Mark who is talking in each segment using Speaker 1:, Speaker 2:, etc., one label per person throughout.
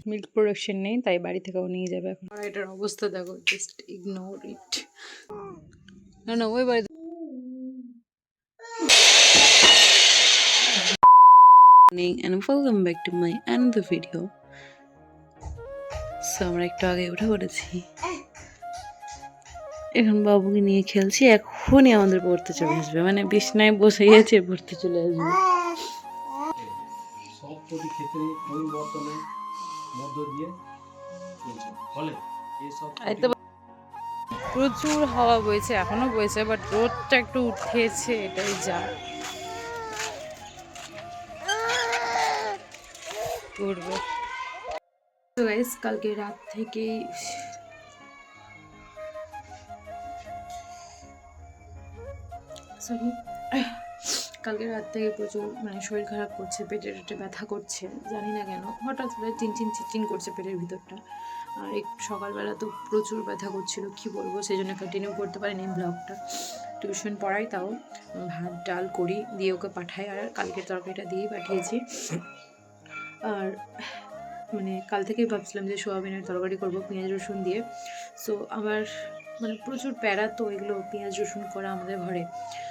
Speaker 1: Milk production নেই, তাই বাড়ি থেকেও নিয়ে যাবে এখন। আর এটার অবস্থা দেখো, জাস্ট ইগনোর ইট। না না, ওই বাড়ি and welcome back to my another video. So আমরা একটু আগে উঠে পড়েছি, এখন বাবুকে নিয়ে খেলছি। এখনই আমাদের পড়তে চলে আসবে, মানে বিছনায় বসে গেছে, পড়তে চলে আসবে। প্রচুর হাওয়া বইছে, এখনো বইছে, বাট রোদটা একটু উঠেছে, এটাই যা। উঠবে তো গাইস, কালকে রাত থেকে প্রচুর শরীর খারাপ করছে, পেটে ব্যথা করছে, জানি না কেন হঠাৎ করে চিনচিন করছে পেটের ভিতরটা। আর একটু সকালবেলা তো প্রচুর ব্যথা করছিল, কি বলবো, সেই জন্য কন্টিনিউ করতে পারিনি ব্লগটা। টিউশন পড়াই, তাও ভাত ডাল করি দিয়ে ওকে পাঠাই, আর কালকে তরকারিটা দিয়েই পাঠিয়েছি। আর কাল থেকেই ভাবছিলাম যে সোয়াবিনের তরকারি করবো পেঁয়াজ রসুন দিয়ে। সো আমার প্রচুর প্যারা, তো এগুলো পেঁয়াজ রসুন করা আমাদের ঘরে,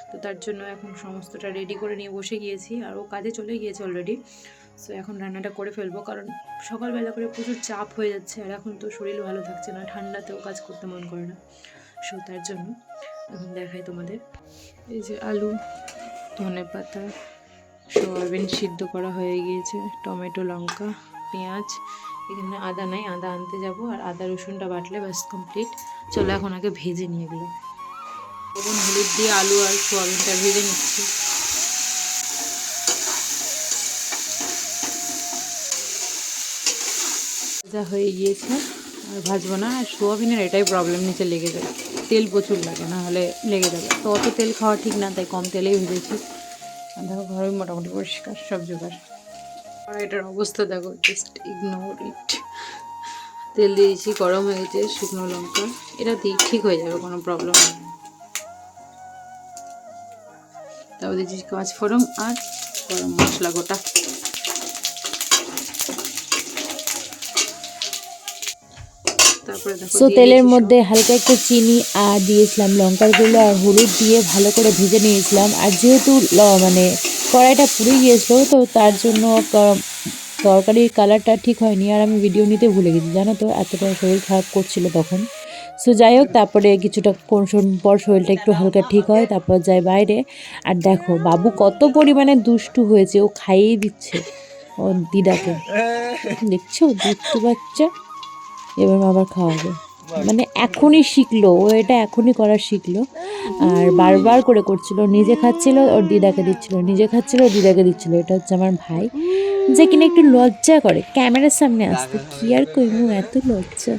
Speaker 1: তো তার জন্য এখন সমস্তটা রেডি করে নিয়ে বসে গিয়েছি। আর ও কাজে চলে গিয়েছে অলরেডি। সো এখন রান্নাটা করে ফেলবো, কারণ সকালবেলা করে প্রচুর চাপ হয়ে যাচ্ছে, আর এখন তো শরীর ভালো থাকছে না, ঠান্ডাতেও কাজ করতে মন করে না। সো তার জন্য এখন দেখাই তোমাদের, এই যে আলু, ধনেপাতা, সোয়াবিন সিদ্ধ করা হয়ে গিয়েছে, টমেটো, লঙ্কা, পেঁয়াজ, এখানে আদা নাই, আদা আনতে যাব, আর আদা রসুনটা বাটলে ব্যাস কমপ্লিট। চলো এখন আগে ভেজে নিয়ে এগুলো, লবণ হলুদ দিয়ে আলু আর সোয়াবিনটা ভেজে নিচ্ছি। ভাজা হয়ে গিয়েছে, আর ভাজবো না। আর সোয়াবিনের এটাই প্রবলেম, নিচে লেগে যায়, তেল প্রচুর লাগে, না হলে লেগে যাবে। তো অত তেল খাওয়া ঠিক না, তাই কম তেলেই ভেজেছি। দেখো ঘরে মোটামুটি পরিষ্কার সব জোগাড়। আর এটার অবস্থা দেখো, জাস্ট ইগনোর ইট। তেল দিয়েছি, গরম হয়ে গেছে, শুকনো লঙ্কা, এটা দিয়ে ঠিক হয়ে যাবে, কোনো প্রবলেম নেই। তারপর দিয়েছি পাঁচফোড়ন আর গরম মশলা গোটা।
Speaker 2: সো তেলের মধ্যে হালকা একটু চিনি আর দিয়েছিলাম লঙ্কার গুঁড়ো আর হলুদ দিয়ে ভালো করে ভেজে নিয়েছিলাম। আর যেহেতু কড়াইটা পুড়ে গিয়েছিল, তো তার জন্য তরকারির কালারটা ঠিক হয়নি, আর আমি ভিডিও নিতে ভুলে গেছি, জানো তো, এতটা শরীর খারাপ করছিল তখন। সো যাই হোক, তারপরে কিছুটা পর শরীরটা একটু হালকা ঠিক হয়, তারপর যাই বাইরে। আর দেখো বাবু কত পরিমাণে দুষ্টু হয়েছে, ও খাইয়েই দিচ্ছে ও দিদাকে, দেখছো দুষ্টু বাচ্চা। এবার আবার খাওয়াবে, এখনই শিখলো ও, এটা এখনই করা শিখলো। আর বারবার করে করছিল, নিজে খাচ্ছিল ওর দিদাকে দিচ্ছিল, নিজে খাচ্ছিল ওর দিদাকে দিচ্ছিল। এটা হচ্ছে আমার ভাই, যে কিনা একটু লজ্জা করে ক্যামেরার সামনে আসতে, কি আর কইমু, এত লজ্জা।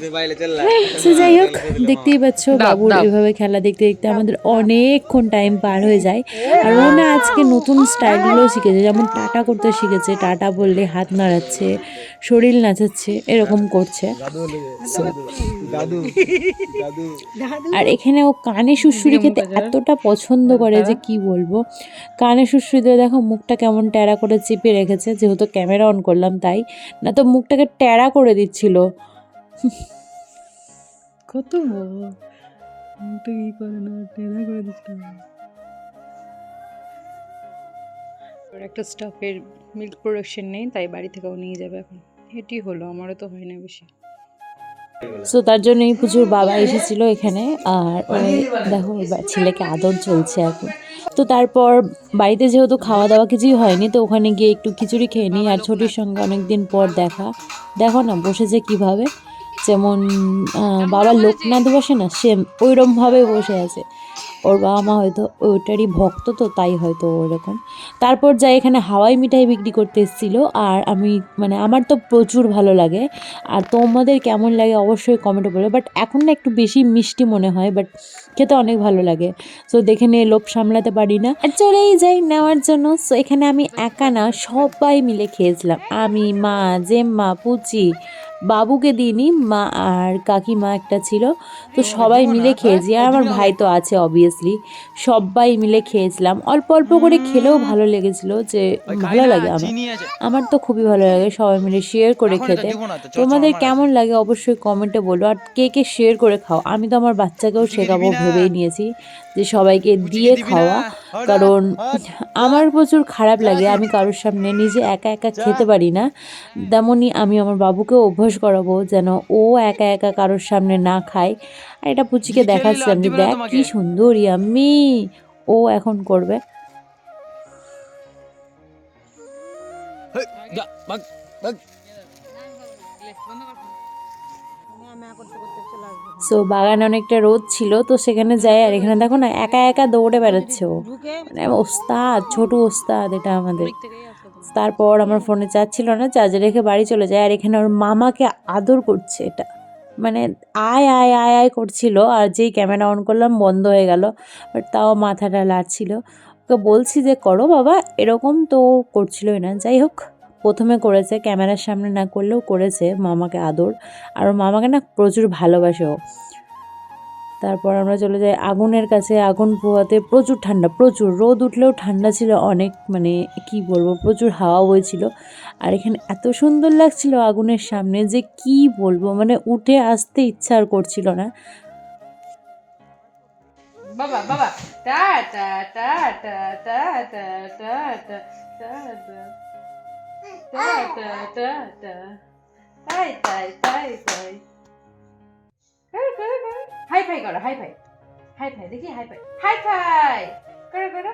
Speaker 2: সে যাই হোক, দেখতেই পাচ্ছ বাবুর এভাবে খেলা দেখতে দেখতে আমাদের অনেকক্ষণ টাইম পার হয়ে যায়। আর ও না আজকে নতুন স্টাইলগুলো শিখেছে, যেমন টাটা করতে শিখেছে, টাটা বললে হাত নাড়াচ্ছে, শরীর নাচাচ্ছে, এরকম করছে। আর এখানে ও কানে সুড়সুড়ি খেতে এতটা পছন্দ করে যে কি বলবো। কানে সুড়সুড়ি দিয়ে দেখো মুখটা কেমন ট্যারা করে চেপে রেখেছে, যেহেতু ক্যামেরা অন করলাম তাই, না তো মুখটাকে ট্যারা করে দিচ্ছিল।
Speaker 1: কত মুখটা কি করে না, ট্যারা করে দিচ্ছিল। একটা স্টাফের মিল্ক প্রোডাকশন নেই, তাই বাড়ি থেকেও নিয়ে যাবে এখন। এটি হলো, আমারও তো হয় না বেশি।
Speaker 2: সো তার জন্যই প্রচুর বাবা এসেছিলো এখানে। আর ওই দেখো ছেলেকে আদর চলছে এখন। তো তারপর বাড়িতে যেহেতু খাওয়া দাওয়া কিছুই হয়নি, তো ওখানে গিয়ে একটু খিচুড়ি খেয়ে নিই। আর ছোটির সঙ্গে অনেকদিন পর দেখা, দেখো না বসেছে কিভাবে, যেমন বাবা লোকনাথ বসে না, সেম ওইরকমভাবে বসে আছে। ওর বাবা মা হয়তো ওইটারই ভক্ত, তো তাই হয়তো ওরকম। তারপর যাই এখানে হাওয়াই মিঠাই বিক্রি করতে এসেছিলো, আর আমি আমার তো প্রচুর ভালো লাগে। আর তোমাদের কেমন লাগে অবশ্যই কমেন্টে বলো, বাট এখন না একটু বেশি মিষ্টি মনে হয়, বাট খেতে অনেক ভালো লাগে। সো দেখে নিয়ে লোভ সামলাতে পারি না, আর চলেই যাই নেওয়ার জন্য। সো এখানে আমি একা না, সবাই মিলে খেয়েছিলাম, আমি, মা, জেম্মা, পুচি, বাবুকে দিইনি, মা আর কাকিমা একটা ছিল, তো সবাই মিলে খেয়েছি। আর আমার ভাই তো আছে অবভিয়াসলি, সবাই মিলে খেয়েছিলাম। অল্প অল্প করে খেলেও ভালো লেগেছিল, যে ভালো লাগে আমার, আমার তো খুবই ভালো লাগে সবাই মিলে শেয়ার করে খেতে। তোমাদের কেমন লাগে অবশ্যই কমেন্টে বলো, আর কে কে শেয়ার করে খাও। আমি তো আমার বাচ্চাকেও শেখাবো ভেবেই নিয়েছি যে সবাইকে দিয়ে খাওয়া, কারণ আমার প্রচুর খারাপ লাগে, আমি কারোর সামনে নিজে একা একা খেতে পারি না। তেমনই আমি আমার বাবুকেও অভ্যাস করাবো যেন ও একা একা কারোর সামনে না খায়। আর এটা পুচিকে দেখাচ্ছিলাম যে দেখ কি সুন্দর ইয়াম্মি, ও এখন করবে। সো বাগানে অনেকটা রোদ ছিল, তো সেখানে যাই, আর এখানে দেখো না একা একা দৌড়ে বেড়াচ্ছে ও, মানে ওস্তাদ, ছোট ওস্তাদ এটা আমাদের। তারপর আমার ফোনে চার্জ ছিল না, চার্জে রেখে বাড়ি চলে যায়। আর এখানে ওর মামাকে আদর করছে, এটা মানে আয় আয় আয় আয় করছিল, আর যেই ক্যামেরা অন করলাম বন্ধ হয়ে গেল, বাট তাও মাথাটা লাড়ছিল। ওকে বলছি যে করো বাবা, এরকম তো করছিলই না। যাই হোক, প্রথমে করেছে, ক্যামেরার সামনে না করলেও করেছে মামাকে আদর, আর ওর মামাকে না প্রচুর ভালোবাসে ও। তারপর আমরা চলে যাই আগুনের কাছে, আগুন পোহাতে। প্রচুর ঠান্ডা, প্রচুর রোদ উঠলেও ঠান্ডা ছিল অনেক, মানে কি বলবো, প্রচুর হাওয়া বইছিল। আর এখানে এত সুন্দর লাগছিল আগুনের সামনে যে কি বলবো, মানে উঠে আসতে ইচ্ছা আর করছিল না।
Speaker 1: বাবা বাবা টা টা টা টা টা টা টা টা টা টা টা টা টা তাই তাই তাই তাই হাই ফাই করো, হাই ফাই, হাই ফাই দেখি, হাই ফাই, হাই ফাই করো করো,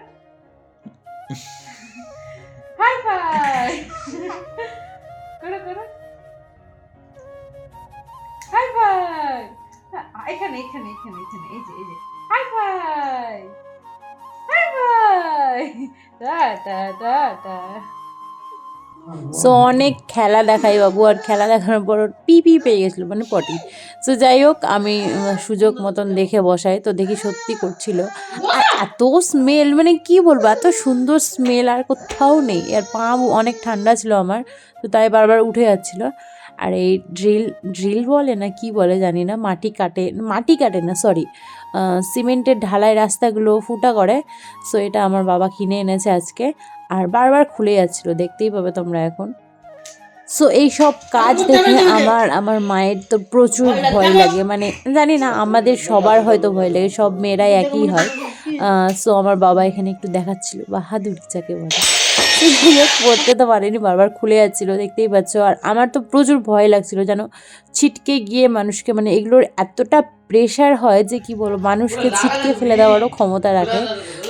Speaker 1: হাই ফাই করো করো, হাই ফাই, এখানে এখানে এখানে এখানে, এই যে এই যে, হাই ফাই, হাই ফাই, টা টা টা টা।
Speaker 2: সো অনেক খেলা দেখাই বাবু, আর খেলা দেখানোর পর ওর পি পি পেয়ে গেছিলো, মানে পটি। সো যাই হোক, আমি সুযোগ মতন দেখে বসাই, তো দেখি সত্যি করছিল। আর এত স্মেল, মানে কি বলবো, এত সুন্দর স্মেল আর কোথাও নেই। আর পা অনেক ঠান্ডা ছিল আমার, তো তাই বারবার উঠে যাচ্ছিল। আর এই ড্রিল বলে না কি বলে জানি না, মাটি কাটে না, সরি, সিমেন্টের ঢালাই রাস্তাগুলো ফুটা করে। সো এটা আমার বাবা কিনে এনেছে আজকে, আর বারবার খুলে যাচ্ছিলো, দেখতেই পাবে তোমরা এখন। সো এইসব কাজ দেখে আমার মায়ের তো প্রচুর ভয় লাগে, মানে জানি না, আমাদের সবার হয়তো ভয় লাগে, সব মেয়েরাই একই হয়। সো আমার বাবা এখানে একটু দেখাচ্ছিল বাহাদুরি যাকে বলে। পড়তে তো পারেনি, বারবার খুলে যাচ্ছিলো, দেখতেই পাচ্ছ। আর আমার তো প্রচুর ভয় লাগছিল, যেন ছিটকে গিয়ে মানুষকে, মানে এগুলোর এতটা প্রেশার হয় যে কি বলবো, মানুষকে ছিটকে ফেলে দেওয়ারও ক্ষমতা রাখে।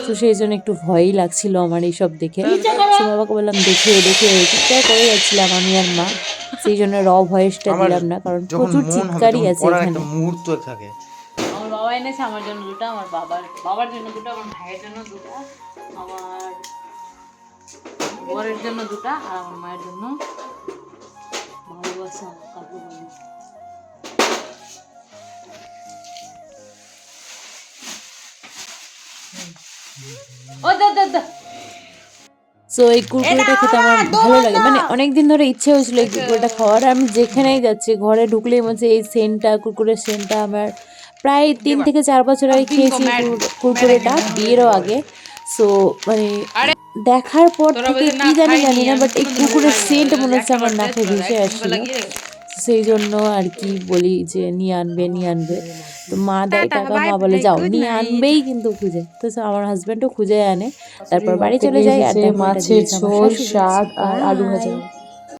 Speaker 2: তো সেই জন্য একটু ভয়ই লাগছিল আমার এইসব দেখে। তো বাবাকে বললাম দেখে দেখে চিৎকার করে যাচ্ছিলাম আমি আর মা, সেই জন্য ভয়েসটা দিলাম না, কারণ প্রচুর চিৎকারই আছে এখানে।
Speaker 3: মুহূর্ত থাকে।
Speaker 1: আমার বাবা এনেছে আমার জন্য দুটো, আমার বাবার জন্য দুটো, আমার ভাইয়ের জন্য দুটো, আমার বরের জন্য দুটো, আর আমার মায়ের জন্য ভালোবাসা কাকু বলে। ও দাদা,
Speaker 2: সো এই কুরকুরেটা খেতে আমার ভালো লাগে, মানে অনেকদিন ধরে ইচ্ছে হয়েছিল এই কুরকুরেটা খাওয়ার। আমি যেখানেই যাচ্ছি, ঘরে ঢুকলেই মনে এই সেন্টটা, কুরকুরের সেন্টটা, আমার প্রায় 3 থেকে 4 বছর আগে খেয়েছি কুরকুরেটা, বিয়েরও আগে। সো মানে দেখার পর থেকে কি জানি না, বাট এই কুরকুরের সেন্ট মনে হচ্ছে আমার নাকে ভেসে আসছিল। সেই জন্য আর কি বলি যে নিয়ে আনবে, তো মা দেয় টাকা, মা বলে যাও নিয়ে আনবেই কিন্তু খুঁজে। তো আমার হাজব্যান্ডও খুঁজে আনে, তারপর বাড়ি চলে যায়। আর মাছের ঝোল, শাক আর আলু ভাজা।